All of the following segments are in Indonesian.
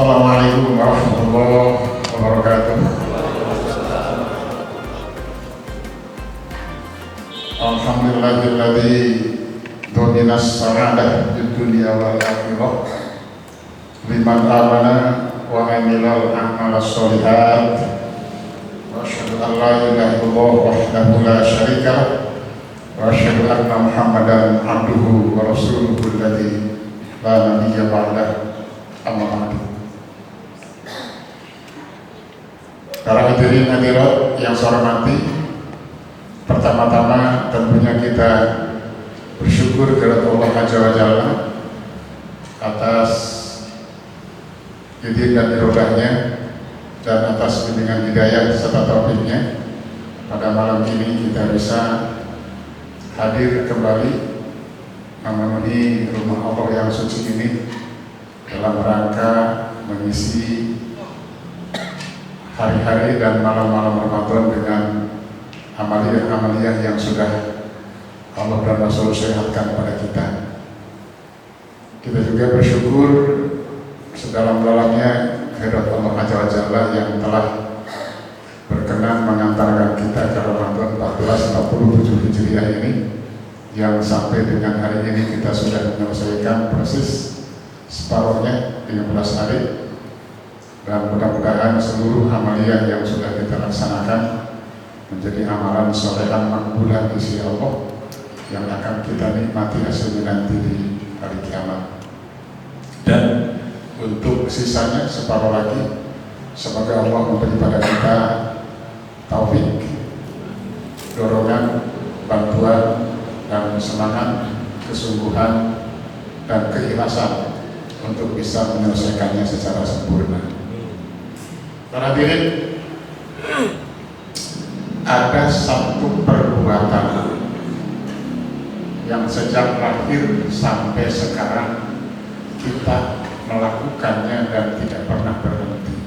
Assalamualaikum warahmatullahi wabarakatuh. Alhamdulillahilladzi dominas sa'adah di dunia wal akhirah liman amana wa amilal a'mal sholihat wa asyhadu an la ilaha illallah wahdahu la syarika lah wa asyhadu anna muhammadan abduhu wa rasuluhu alladzi la nabiyya ba'dah amma ba'du. Para hadirin hadirat yang saya hormati, pertama-tama tentunya kita bersyukur kepada Allah Azza wa Jalla atas izin dan irodahnya dan atas bimbingan hidayah serta taufiknya. Pada malam ini kita bisa hadir kembali memenuhi rumah Allah yang suci ini dalam rangka mengisi hari-hari dan malam-malam Ramadan dengan amaliyah-amaliyah yang sudah Allah dan Rasul sehatkan pada kita. Kita juga bersyukur sedalam-dalamnya kehadirat Allah Azza wa Jalla yang telah berkenan mengantarkan kita ke Ramadan 1447 Hijriah ini, yang sampai dengan hari ini kita sudah menyelesaikan proses separuhnya 15 hari, dan mudah-mudahan seluruh amaliyah yang sudah kita laksanakan menjadi amalan solehan makbulah di sisi Allah yang akan kita nikmati hasilnya nanti di hari kiamat. Dan untuk sisanya separuh lagi, semoga Allah memberi pada kita taufik, dorongan, bantuan, dan semangat, kesungguhan, dan keikhlasan untuk bisa menyelesaikannya secara sempurna. Para hadirin, ada satu perbuatan yang sejak lahir sampai sekarang kita melakukannya dan tidak pernah berhenti,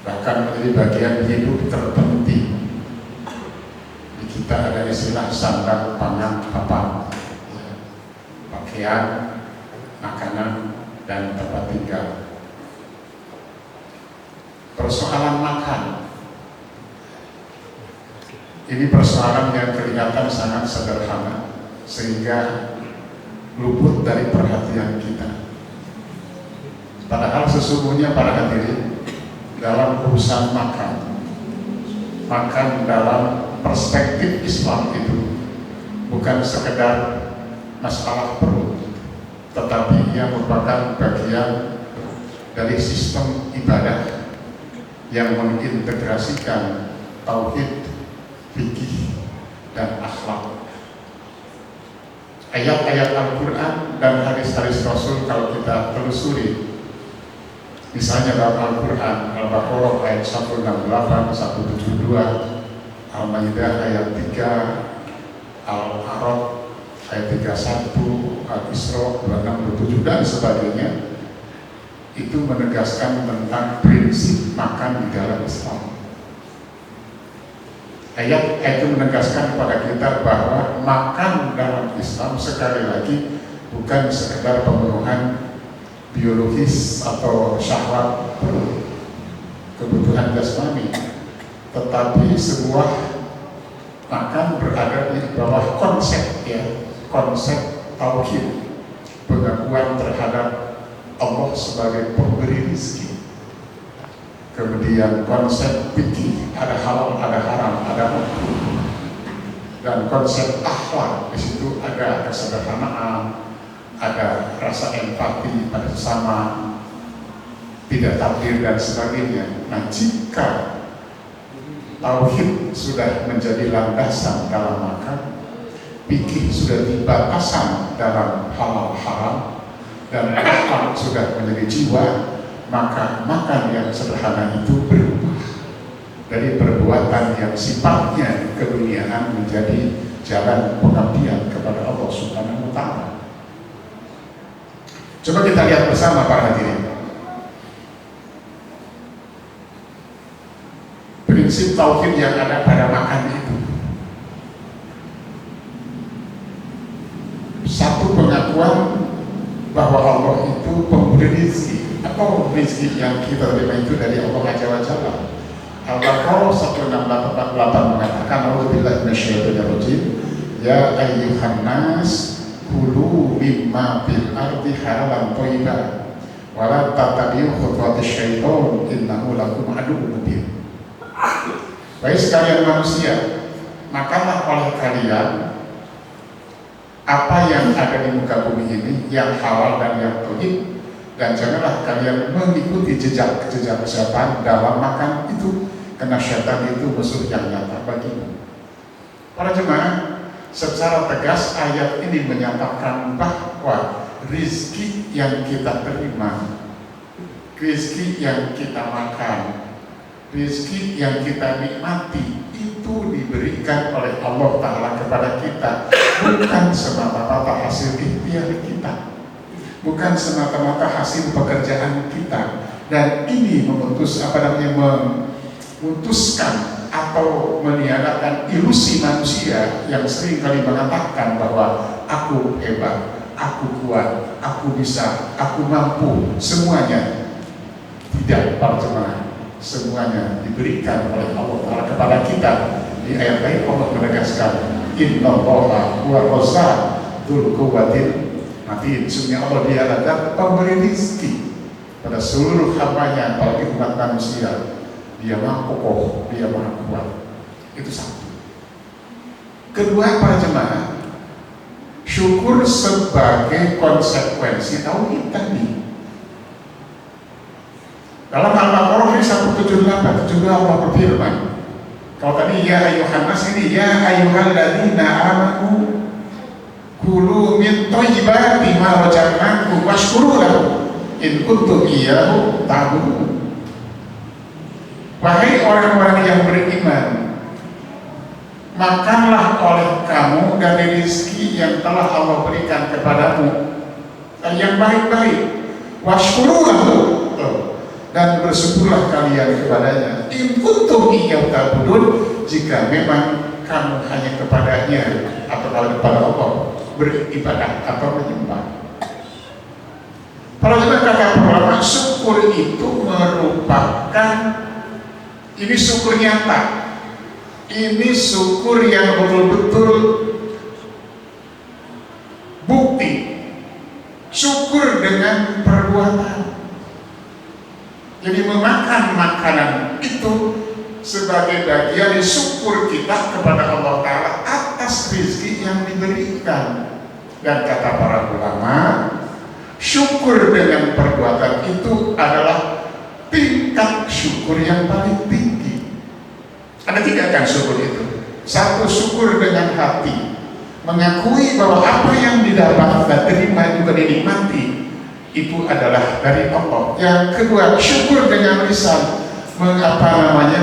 bahkan menjadi bagian hidup terpenting. Di kita ada istilah sandang, pangan, papan, pakaian, makanan, dan tempat tinggal. Persoalan makan ini persoalan yang kelihatan sangat sederhana sehingga luput dari perhatian kita. Padahal sesungguhnya para hadirin, dalam urusan makan dalam perspektif Islam itu bukan sekedar masalah perut, tetapi ia merupakan bagian dari sistem ibadah yang mengintegrasikan tauhid, fikih, dan akhlak. Ayat-ayat Al-Quran dan hadis-hadis Rasul kalau kita telusuri, misalnya dalam Al-Quran, Al-Baqarah ayat 168, 172, Al-Maidah ayat 3, Al-A'raf ayat 31, Al-Isra 26, 27, dan sebagainya, itu menegaskan tentang prinsip makan di dalam Islam. Ayat itu menegaskan kepada kita bahwa makan dalam Islam sekali lagi bukan sekedar pemenuhan biologis atau syahwat kebutuhan jasmani, tetapi sebuah makan berada di bawah konsep tauhid, pengakuan terhadap Allah sebagai pemberi rezeki. Kemudian konsep fikih, ada halal, ada haram, ada makruh. Dan konsep akhlak, di situ ada kesederhanaan, ada rasa empati pada sesama, tidak takdir dan sebagainya. Nah, jika tauhid sudah menjadi landasan dalam makan, fikih sudah dibatasan dalam halal haram, dan akhlak sudah menjadi jiwa, maka makan yang sederhana itu berubah dari perbuatan yang sifatnya keduniaan menjadi jalan pengabdian kepada Allah Subhanahu wa Ta'ala. Coba kita lihat bersama para hadirin. Prinsip tauhid yang ada pada makan itu, satu pengakuan bahwa Allah itu pemberi memberi rezeki. Apa rezeki yang kita terima itu dari Allah Azza wa Jalla. Al-Baqarah 168 mengatakan, A'udzubillahi minasyaitonir rajim, ya ayyuhan nas kulu mimma fil ardi halalan thayyiban wa la tattabi'u khutuwatis syaiton innahu lakum aduwwun mubin. Baik sekalian manusia, makanlah oleh kalian apa yang ada di muka bumi ini yang halal dan yang thayyib, dan janganlah kalian mengikuti jejak-jejak setan dalam makan itu, karena syaitan itu musuh yang nyata bagimu. Para jemaah, secara tegas ayat ini menyatakan bahwa rizki yang kita terima, rizki yang kita makan, rizki yang kita nikmati itu diberikan oleh Allah Ta'ala kepada kita, bukan semata-mata hasil ikhtiar kita, bukan semata-mata hasil pekerjaan kita. Dan ini memutuskan atau meniadakan ilusi manusia yang sering kali mengatakan bahwa aku hebat, aku kuat, aku bisa, aku mampu. Semuanya tidak, para jemaah. Semuanya diberikan oleh Allah Ta'ala kepada kita. Di ayat lain Allah menegaskan, Innallaha huwa razzaq dzul quwwatil matin. Sesungguhnya Allah dia adalah pemberi rezeki pada seluruh hambanya, apalagi umat manusia. Dia maha kokoh, dia maha kuat. Itu satu. Kedua, para jemaah, syukur sebagai konsekuensi tauhid tadi. Dalam Al-Baqarah 178 juga Allah berfirman, kalau tadi ya ayyuhan nas, ini ya ayyuhalladzina amanu kulu min thayyibati ma razaqnakum washkuru lahu in kuntum iyyahu ta'budun. Wahai orang-orang yang beriman, makanlah oleh kamu dari rezeki yang telah Allah berikan kepadamu yang baik-baik. Washkuru lahu, dan bersyukurlah kalian kepadanya. In kuntum iyyahu ta'budun, jika memang kamu hanya kepadanya atau kepada Allah beribadah atau menyembah. Para jemaah kata ulama, syukur itu merupakan, ini syukur nyata, ini syukur yang betul-betul bukti, syukur dengan perbuatan. Jadi memakan makanan itu sebagai bagian syukur kita kepada Allah Ta'ala atas rezeki yang diberikan. Dan kata para ulama, syukur dengan perbuatan itu adalah tingkat syukur yang paling tinggi. Ada tiga kan syukur itu. Satu, syukur dengan hati, mengakui bahwa apa yang didapat dan terima juga dinikmati itu adalah dari Allah. Yang kedua, syukur dengan lisan,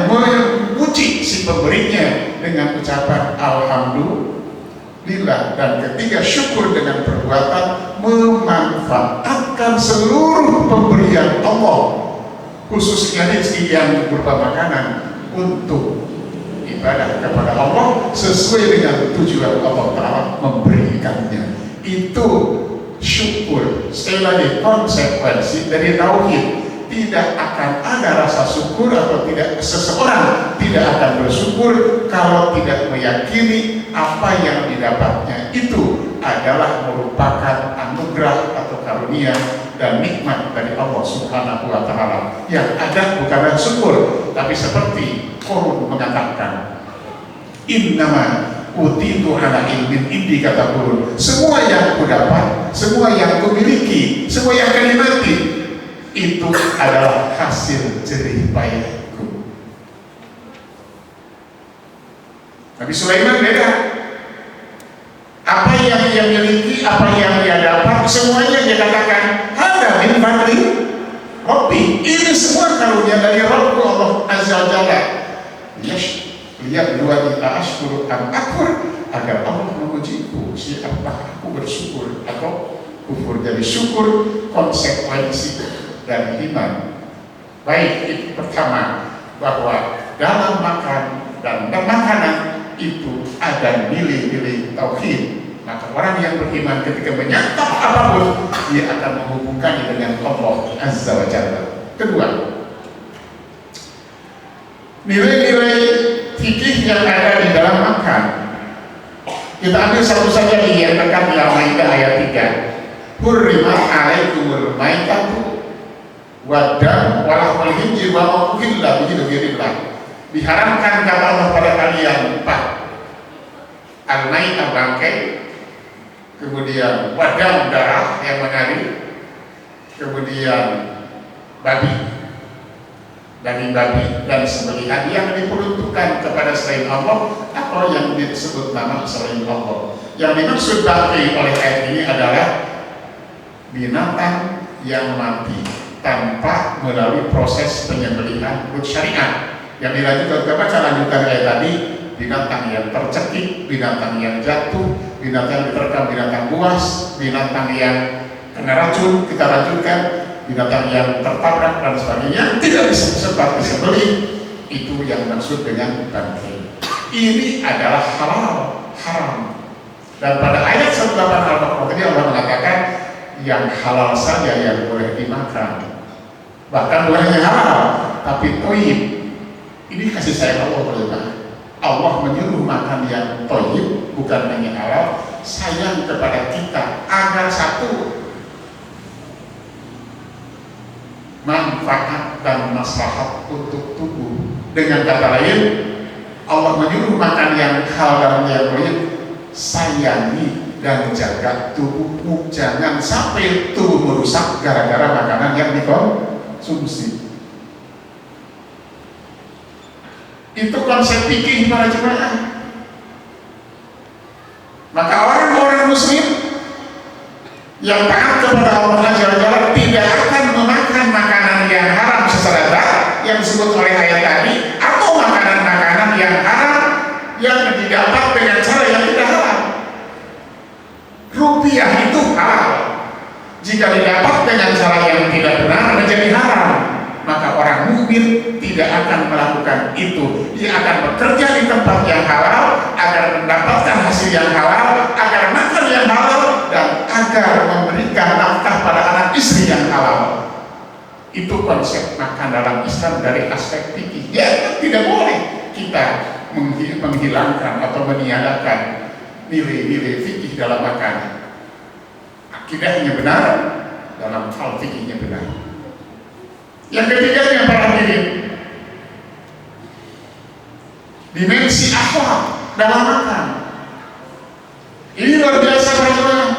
memuji si pemberinya dengan ucapan alhamdulillah. Dan ketiga, syukur dengan perbuatan, memanfaatkan seluruh pemberian Allah, khususnya rezeki yang berupa makanan, untuk ibadah kepada Allah sesuai dengan tujuan Allah Ta'ala memberikannya. Itu syukur. Sekali lagi, konsekuensi dari tauhid. Tidak akan ada rasa syukur, atau tidak, seseorang tidak akan bersyukur kalau tidak meyakini apa yang didapatnya itu adalah merupakan anugerah atau karunia dan nikmat dari Allah Subhanahu wa Ta'ala. Yang ada bukanlah syukur, tapi seperti Qur'an mengatakan, innama utitu ala ilmin indi, kata Qur'an, semua yang ku dapat, semua yang ku miliki, semua yang akan dimati, itu adalah hasil jerih payahku. Nabi Sulaiman beda. Apa yang dia miliki, apa yang dia dapat, semuanya dia katakan hada min fadli Rabbi. Ini semua karunia dari Rabb Allah Azza wa Jalla. Lihat dua di ashkuru am akfur, agar Allah memujiku, siapa aku bersyukur atau kufur. Jadi syukur konsekuensi dari iman. Baik, itu pertama, bahwa dalam makan dan makanan itu ada nilai-nilai tauhid. Maka orang yang beriman ketika menyantap apapun, dia akan menghubungkannya dengan Allah Azza wa Jalla. Kedua, nilai-nilai fikih yang ada di dalam makan. Kita ambil satu saja di yang dekat di Al-Maidah ayat 3. Hurrimat alaikumul maitatu waddam walahmul khinzir wa ma uhilla bihi ligairillah. Diharamkan kata Allah pada kalian 4. Al-maidah bangkai, kemudian wadam darah yang mengalir, kemudian daging babi dan sembelihan yang diperuntukkan kepada selain Allah atau yang disebut nama selain Allah. Yang dimaksud bangkai oleh ayat ini adalah binatang yang mati tanpa melalui proses penyembelihan menurut syariat. Yang dilanjutkan kepada lanjutan ayat tadi, binatang yang tercekik, binatang yang jatuh, binatang yang diterkam, binatang buas, binatang yang kena racun, kita racunkan, binatang yang tertabrak dan sebagainya, tidak bisa sempat disembelih. Itu yang maksud dengan bangkai. Ini adalah halal, haram. Dan pada ayat 18 Al-Baqarah tadi Allah mengatakan yang halal saja yang boleh dimakan. Bahkan bukan hanya halal, tapi thayyib. Ini kasih sayang Allah pada Allah menyuruh makan yang thayyib, bukan hanya halal, sayang kepada kita agar satu, manfaat dan maslahat untuk tubuh. Dengan kata lain, Allah menyuruh makan yang halal dan yang thayyib, sayangi dan jaga tubuhmu, jangan sampai tubuh merusak gara-gara makanan yang dikonsumsi. Itu konsep fikih para jemaah. Maka orang-orang muslim yang taat kepada Allah Azza wa Jalla tidak akan memakan makanan yang haram secara zahir yang disebut oleh ayat tadi, atau makanan-makanan yang haram yang didapat dengan cara yang tidak halal. Rupiah itu halal jika didapat dengan cara yang tidak benar menjadi haram. Maka orang mukmin tidak akan melakukan itu. Dia akan bekerja di tempat yang halal agar mendapatkan hasil yang halal, agar makan yang halal, dan agar memberikan nafkah pada anak istri yang halal. Itu konsep makan dalam Islam dari aspek fikih. Ya, tidak boleh kita menghilangkan atau meniadakan nilai-nilai fikih dalam makan. Akidahnya benar, dalam hal fikihnya benar. Yang ketiganya para hadirin, dimensi akhlak dalam makan. Ini luar biasa para jemaah.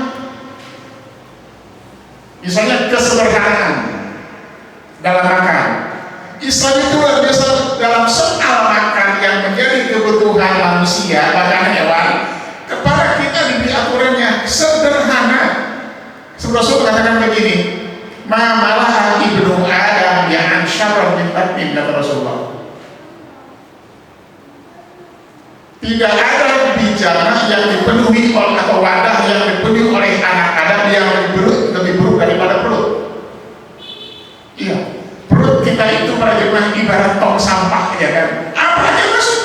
Misalnya kesederhanaan dalam makan. Islam itu luar biasa dalam soal makan yang menjadi kebutuhan manusia, bahkan hewan. Kepada kita diberi aturannya sederhana. Rasul katakan begini, ma malaha ibnu Adam yang syarrun min batnin, kata Rasulullah. Tidak ada bicara yang dipenuhi oleh atau wadah yang dipenuhi oleh anak Adam yang lebih buruk daripada perut. Iya, perut kita itu para jemaah ibarat tong sampah, ya kan? Apa aja masuk.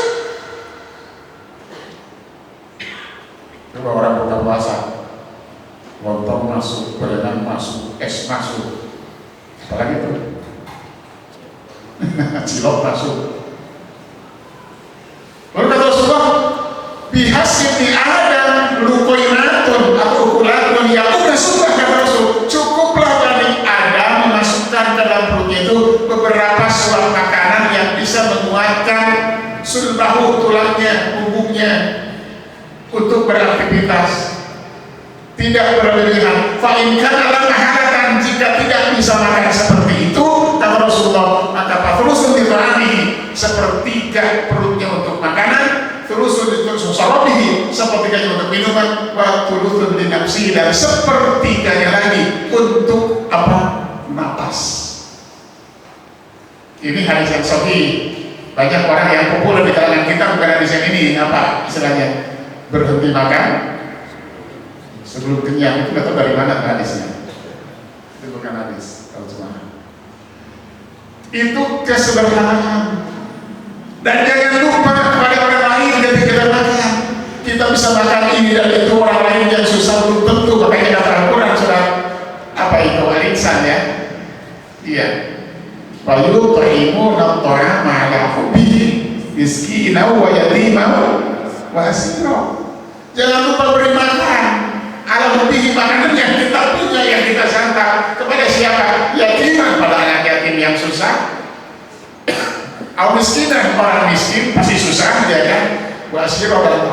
Coba orang buka puasa, lontong masuk, gorengan masuk, es masuk, apalagi itu, cilok masuk. Lalu kata Rasulullah, bihasibni Adam lukoinatun atau ukulatun yang udah sudah, kata Rasul, cukuplah bagi Adam memasukkan ke dalam perutnya itu beberapa suap makanan yang bisa menguatkan sulbahu, tulangnya, punggungnya untuk beraktivitas. Tidak berlebihan. Fa'inkan alam aharatan, jika tidak bisa makan seperti itu, kata Rasulullah, maka fatrusun ditarani, sepertiga perutnya untuk makanan, terusun sorobihi, sepertiganya untuk minuman, wa tulusun dinafsi, dan sepertiganya lagi untuk apa? Napas. Ini hadis yang sahih. Banyak orang yang populer di kalangan kita bukan hadis yang ini, apa istilahnya? Berhenti makan sebelum kenyang. Itu nggak tahu dari mana hadisnya. Itu bukan hadis, kalau cuma itu kesederhanaan. Dan jangan lupa kepada orang lain ketika kita makan, kita bisa bisa makan ini dan itu, orang lain yang susah belum tentu. Makanya kata Al-Quran sudah apa itu al-insan ya, iya, wa yut'imuna at-ta'ama 'ala hubbihi miskinan wa yatiman wa asira. Jangan lupa beri makan ala hubbihi, makanan yang kita punya, yang kita santap, kepada siapa? Yatiman, pada anak yatim yang susah. Al miskinan, orang miskin pasti susah ya kan. Wa asira, dan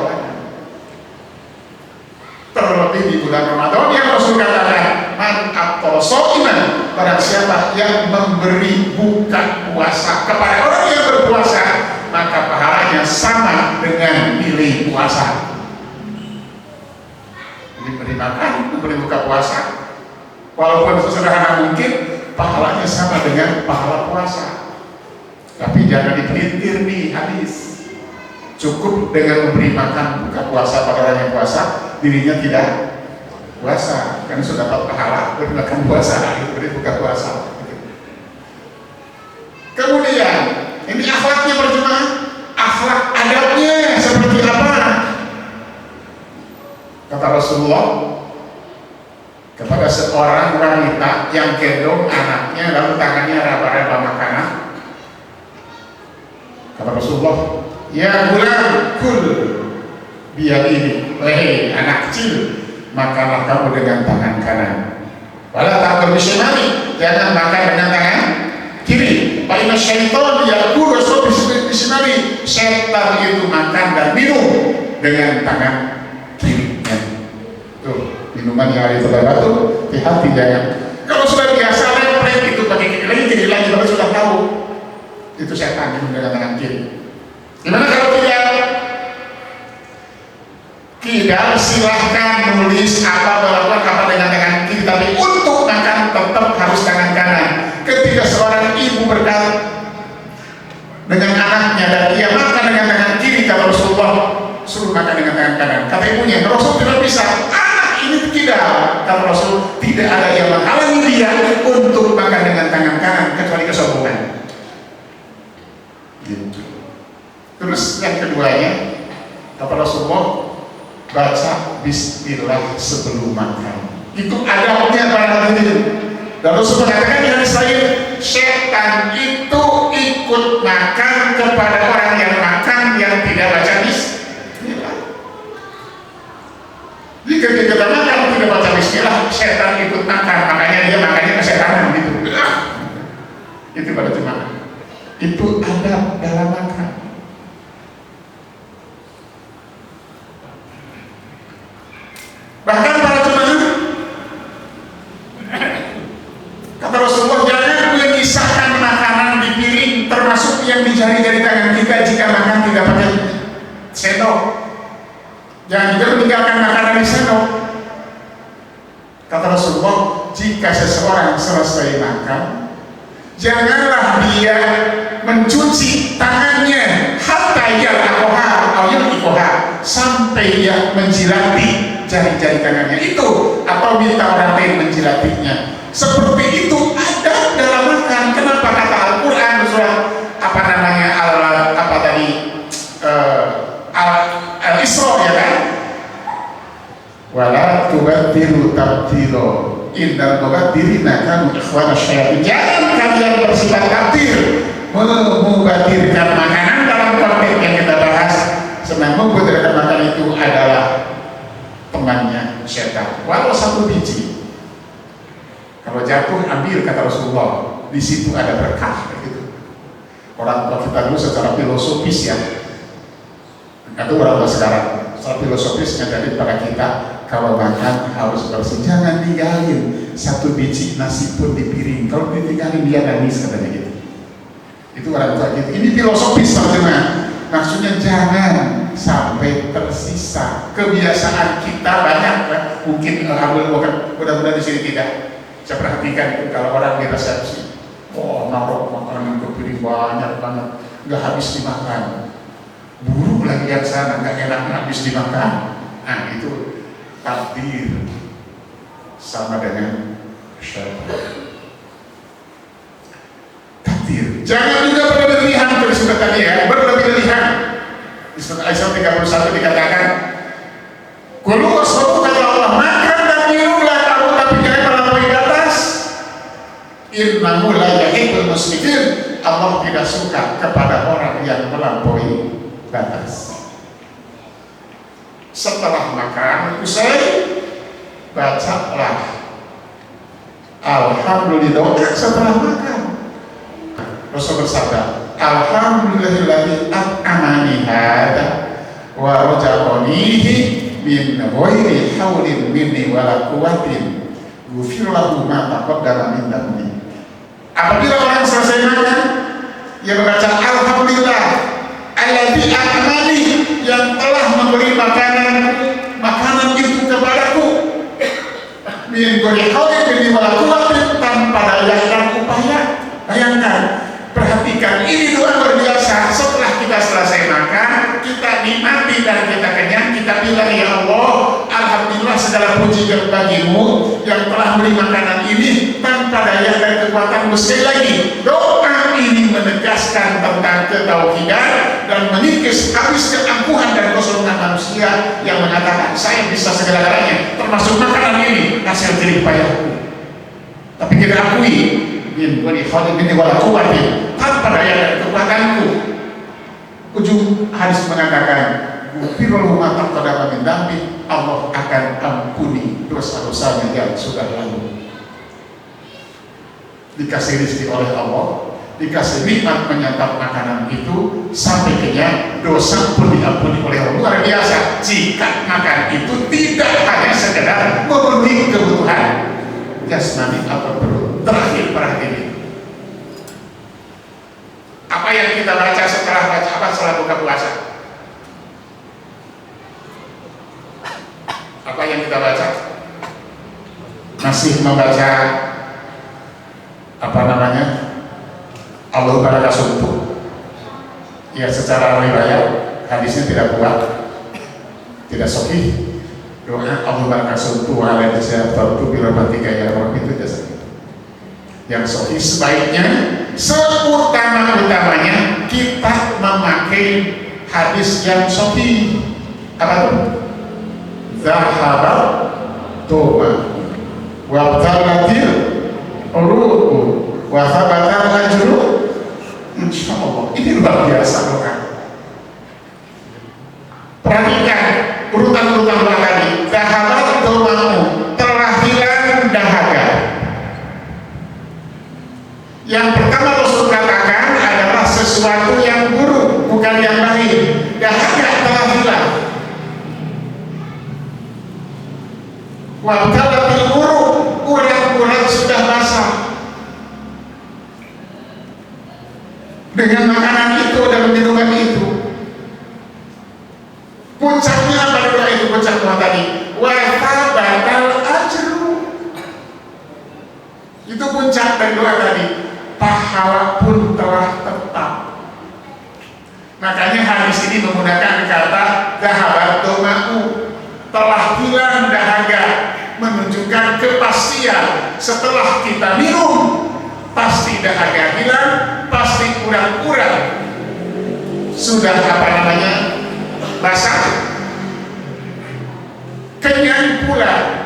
terlebih di bulan Ramadan yang Rasul katakan, man aftara iman, barang siapa yang memberi buka puasa kepada orang yang berpuasa, maka pahalanya sama dengan nilai puasa. Diberi makan, memberi buka puasa, walaupun sesederhana mungkin, pahalanya sama dengan pahala puasa. Tapi jangan dipelintir nih hadis. Cukup dengan memberi makan buka puasa pada orang yang puasa, dirinya tidak puasa, karena sudah dapat pahala beri makan puasa, beri buka puasa. Kemudian ini akhlaknya berjemaah, akhlak adabnya seperti apa? Kata Rasulullah kepada seorang wanita yang gendong anaknya lalu tangannya raba-raba makanan, kata Rasulullah, ya gulam kul biar ini, wahai anak kecil, makanlah kamu dengan tangan kanan. Wala ta'kul bisimali, jangan makan dengan tangan kiri. Fa inna syaitan ya'kulu bisimali, setan itu makan dan minum dengan tangan kirinya. Tuh, minuman yang hari terbaru, hati-hati jangan. Kalau sudah biasa repret itu pakai kiri lagi, kalau sudah tahu itu setan minum dengan tangan kiri. Gimana kalau tidak silahkan nulis apa, melakukan apa dengan tangan kiri, tapi untuk makan tetap harus tangan kanan. Ketika seorang ibu berkata dengan anaknya dan dia makan dengan tangan kiri, kata Rasulullah, suruh makan dengan tangan kanan. Kata ibunya, Rasul tidak bisa, anak ini tidak. Kata Rasul, tidak ada yang menghalangi dia untuk makan dengan tangan kanan kecuali kesombongan. Gitu. Terus yang keduanya, kata Rasulullah, baca bismillah sebelum makan. Itu adabnya para hadirin. Dan Rasul mengatakan di hadis lain, setan itu ikut makan kepada orang yang makan yang tidak baca bismillah. Jika kita makan tidak baca bismillah, setan ikut makan, makanya dia makannya kesetanan gitu. Itu pada jemaah. Itu adab dalam makan. Bahkan para jemaah, kata Rasulullah, jangan menyisahkan makanan di piring, termasuk yang di jari-jari tangan kita jika makan tidak pakai sendok. Jangan juga meninggalkan makanan di sendok. Kata Rasulullah, jika seseorang selesai makan, janganlah dia mencuci tangannya hatta yalqaha atau yulqaha, sampai dia menjilati jari-jari tangannya itu, atau minta orang lain menjilatinya. Seperti itu ada dalam makan. Kenapa kata Al-Quran surat apa namanya Al-Isra ya kan? Wala tubaddilu tabdilo innal mubaddirina kanu ikhwana syayatin. Jangan kalian bersifat tabdir, memubaddirkan makanan dalam konteks yang kita bahas. Sebenarnya memubaddirkan makanan itu adalah temannya setan. Walau satu biji, kalau jatuh ambil, kata Rasulullah, di situ ada berkah. Gitu. Orang tua kita dulu secara filosofis ya, itu orang tua sekarang secara filosofisnya jadi pada kita, kalau makan harus bersih, jangan tinggalin satu biji nasi pun di piring. Kalau ditinggalin dia nangis, katanya gitu. Itu orang tua gitu. Ini filosofis teman-teman. Maksudnya jangan sampai tersisa. Kebiasaan kita banyak kan? Mungkin mudah-mudahan di sini tidak. Saya perhatikan itu kalau orang di resepsi, oh naruh makanan ke piring banyak banget, nggak habis dimakan. Buruk lagi yang sana, nggak enak habis dimakan. Nah itu takdir sama dengan syaitan. Takdir. Jangan juga berlebihan seperti tadi ya, berlebihan. Di surat Al-Isra 31 dikatakan, Kulu wasrobu kata Allah, makan dan minumlah kamu tapi jangan melampaui batas. Innahu la yuhibbul musrifin. Allah tidak suka kepada orang yang melampaui batas. Setelah makan usai, bacalah alhamdulillah setelah makan. Rasul bersabda, alhamdulillahilladzi at'amani hada wa razaqanihi min ghairi haulin minni wala quwwatin ghufir lahu ma taqaddama min dhanbi. Apabila orang selesai makan, ia membaca alhamdulillah alladzi at'amani, yang telah memberi makanan itu kepadaku, min ghairi haulin minni wala quwwatin, tanpa daya dan upaya. Bayangkan, perhatikan, ini doa luar biasa. Setelah kita selesai makan, kita nikmati dan kita kenyang, kita bilang, ya Allah, alhamdulillah segala puji bagimu yang telah beri makanan ini tanpa daya dan kekuatanmu. Sekali lagi, doa ini menegaskan tentang ketauhidan dan mengikis habis keangkuhan dan kesombongan manusia yang mengatakan saya bisa segala-galanya, termasuk makanan ini hasil jerih payahku. Tapi kita akui, min wala quwwatin, tanpa daya dan kekuatanku. Ujung hadis mengatakan, ghufirlahu ma taqaddama min dhanbi, Allah akan ampuni dosa-dosanya yang sudah lalu. Dikasih rezeki oleh Allah, dikasih nikmat menyantap makanan itu sampai kenyang, dosa pun diampuni oleh Allah. Luar biasa jika makan itu tidak hanya sekedar memenuhi kebutuhan jasmani atau perut. Terakhir perhatian, apa yang kita baca setelah buka puasa? Apa yang kita baca? Masih membaca apa namanya? Allah baraka suntuk. Ya, secara riwayat hadisnya tidak kuat, tidak sahih. Doa Allah baraka suntuk ala jazaatul birahmatika ya Rabbi, itu jasa. Yang sahih sebaiknya, seutama-utamanya kita memakai hadis yang sahih. Apa itu? Zahabat toba wabtalatil uruku wa thabatal ajru, insyaallah. Ini luar biasa doa. Perhatikan urutan-urutan doa tadi. Zahabat tobamu, telah hilang dahaga. Yang pertama Rasul katakan adalah sesuatu yang buruk, bukan yang baik. Dahaga telah hilang. Wabtalatil uruk, urat-urat sudah basah. Dengan makanan itu dan minuman itu. Puncaknya apa doa itu? Puncak doa tadi, wa thabatal ajru. Itu puncak dari doa tadi. Pahala pun telah tetap. Makanya hadis ini menggunakan kata zahabat doma'u, telah hilang dahaga, menunjukkan kepastian. Setelah kita minum, pasti dahaga hilang, pasti kurang-kurang sudah basah, kenyang pula.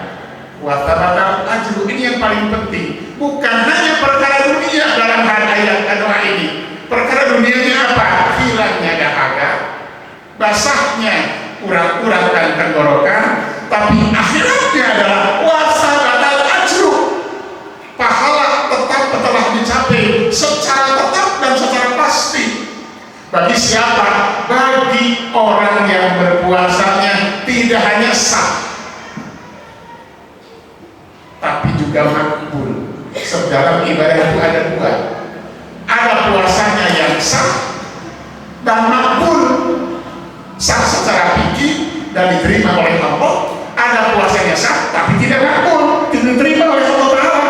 Watabatal ajru, ini yang paling penting. Bukan hanya perkara dunia dalam ayat doa ini. Perkara dunianya apa? Hilangnya dahaga, basahnya urat-urat dan tenggorokan. Tapi akhiratnya adalah wasabatal ajru, pahala tetap telah dicapai secara tetap dan secara pasti. Bagi siapa? Bagi orang yang berpuasanya tidak hanya sah, tapi juga makbul. Dalam ibadah itu ada dua, ada puasanya yang sah dan makbul, sah secara fikih dan diterima oleh Allah. Ada puasanya sah tapi tidak makbul, tidak diterima oleh Allah Ta'ala,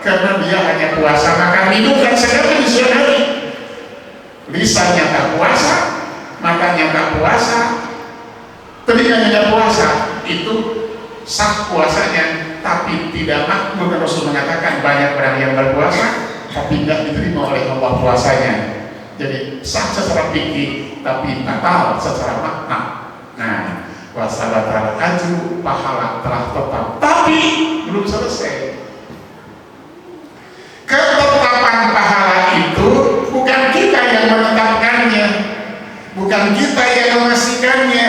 karena dia hanya puasa makan minum dan segala di siang hari. Lisannya tak puasa, makannya tak puasa, telinganya tak puasa, itu sah puasanya tapi tidak makbul. Rasul mengatakan banyak orang yang berpuasa tapi tidak diterima oleh Allah puasanya. Jadi sah secara fikih tapi batal secara makna. Nah, Wasalatal ajru, pahala telah tetap. Tapi belum selesai. Ketetapan pahala itu bukan kita yang menetapkannya, bukan kita yang memastikannya,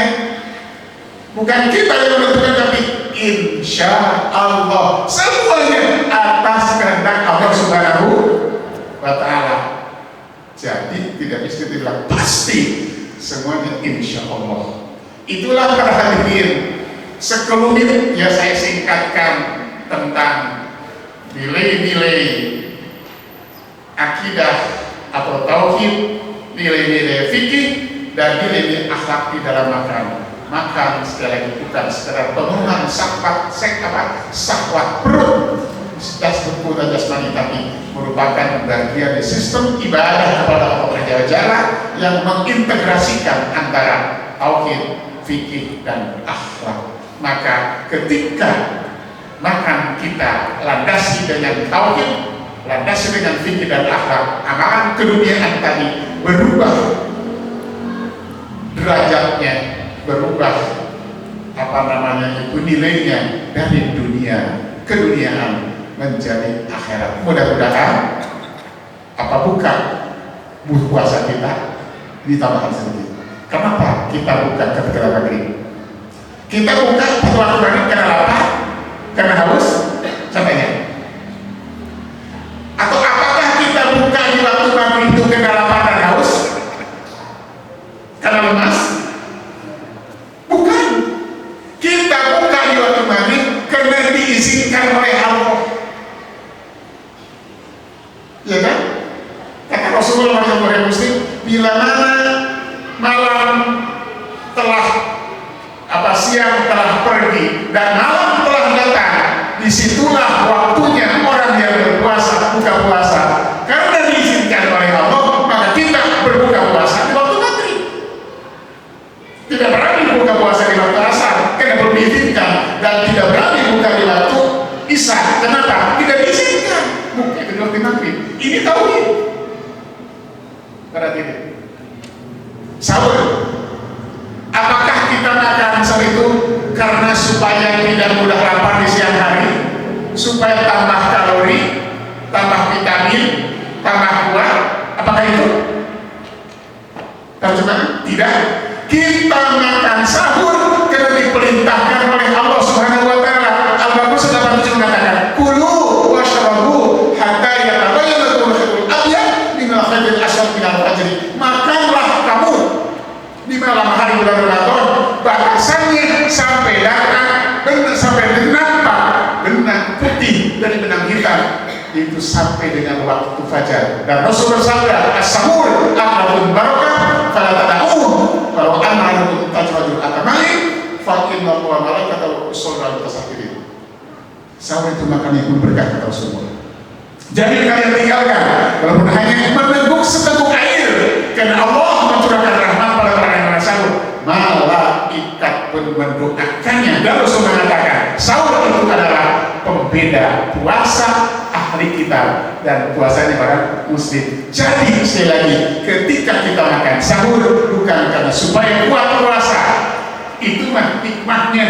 bukan kita yang menentukan, tapi insya Allah semuanya atas kehendak Allah Subhanahu wa Ta'ala. Jadi tidak bisa dibilang pasti, semuanya insya Allah. Itulah para hadirin sekelumit ya saya singkatkan tentang nilai-nilai akidah atau tauhid, nilai-nilai fikih dan nilai-nilai akhlak di dalam makan. Makan sekali lagi bukan sekedar pemenuhan syahwat perut dan kebutuhan jasmani, tapi merupakan bagian dari sistem ibadah kepada Allah Jalla yang mengintegrasikan antara tauhid, fikih dan akhlak. Maka ketika makan kita landasi dengan tauhid, landasi dengan fikih dan akhlak, amalan keduniaan tadi berubah derajatnya, berubah nilainya dari dunia keduniaan menjadi akhirat. Mudah-mudahan buka puasa kita ditambahkan sedikit. Kenapa kita buka ketika maghrib? Kita buka waktu maghrib karena lapar, karena haus, contohnya. Atau apakah kita buka di waktu maghrib itu karena lapar dan haus? Karena lemas? Bukan. Kita buka di waktu maghrib karena diizinkan oleh Allah. Ya kan? Kata Rasulullah Muhammad Muslim, bila mana malam telah siang telah pergi dan malam telah datang, disitulah waktunya orang yang berpuasa buka puasa. Karena diizinkan oleh Allah, maka kita berbuka puasa di waktu maghrib. Tidak berani buka puasa di waktu asar karena belum diizinkan, dan tidak berani buka di waktu isya. Kenapa? Tidak diizinkan buka di waktu maghrib. Ini tauhid. Berarti ini sahur. Apakah kita makan sahur itu karena supaya tidak mudah lapar di siang hari, supaya tambah kalori, tambah vitamin, tambah kuat? Apakah itu? Terjemahan? Tidak. Kita makan sahur karena diperintahkan oleh Allah Subhanahu wa Ta'ala. Al-Baqarah 87 mengatakan, "Kulu washrabu hatta yatabayyana lakum al-khaytul abyad minal khaytil aswad minal fajr." Makanlah kamu di malam hari bulan Ramadan bahasanya sampai datang sampai nampak benang putih dari benang hitam, itu sampai dengan waktu fajar. Dan Rasul bersabda, "As-sahur aqrabun barakah fala tad'un walau annahu tajwadul atamai fa inna wa malaikatahu yusalluna 'alas sahirin." Sahur itu makan yang berkah, kata Rasulullah. Jadi kalian tinggalkan walaupun hanya meneguk seteguk air, karena Allah mencurahkan rahmat pada orang yang sahur. Malaikat pun mendoakannya. Dan Rasul mengatakan, sahur itu adalah pembeda puasa ahli kita dan puasanya para muslim. Jadi sekali lagi, ketika kita makan sahur bukan karena supaya kuat puasa, itu mah hikmahnya,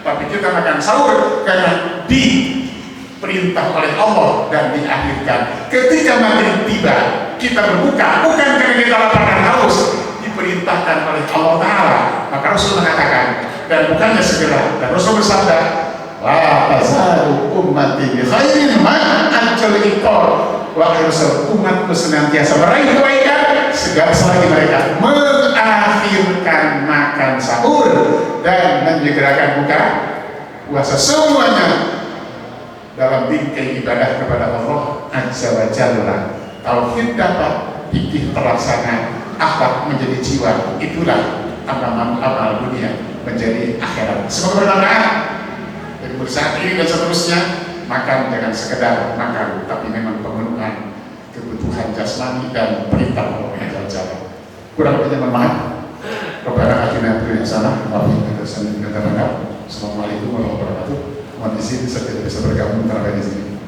tapi kita makan sahur karena diperintah oleh Allah dan diakhirkan. Ketika maghrib tiba, kita berbuka bukan karena kita lapar dan haus, diperintahkan oleh Allah Ta'ala. Maka Rasul mengatakan, dan bukannya segera, dan Rasul bersabda, "La tazalu ummati bi khairin ma ajal iqor." Wahai Rasul, umatku senantiasa meraih kebaikan selagi mereka mengakhirkan makan sahur dan menyegerakan buka puasa. Semuanya dalam bingkai ibadah kepada Allah Azza wa Jalla. Tauhid dapat, fikih terlaksana, akhlak menjadi jiwa. Itulah amal dunia menjadi akhirat. Semoga bermanfaat. Dari saat ini dan seterusnya, makan jangan sekedar makan, tapi memang pemenuhan kebutuhan jasmani dan perintah Allah Azza wa Jalla. Kurang lebihnya mohon maaf. Rabbana atina fid dunya hasanah wa fil akhirati hasanah wa qina adzabannar. Assalamualaikum warahmatullahi wabarakatuh. Mohon izin saya tidak bisa bergabung terhadap di sini.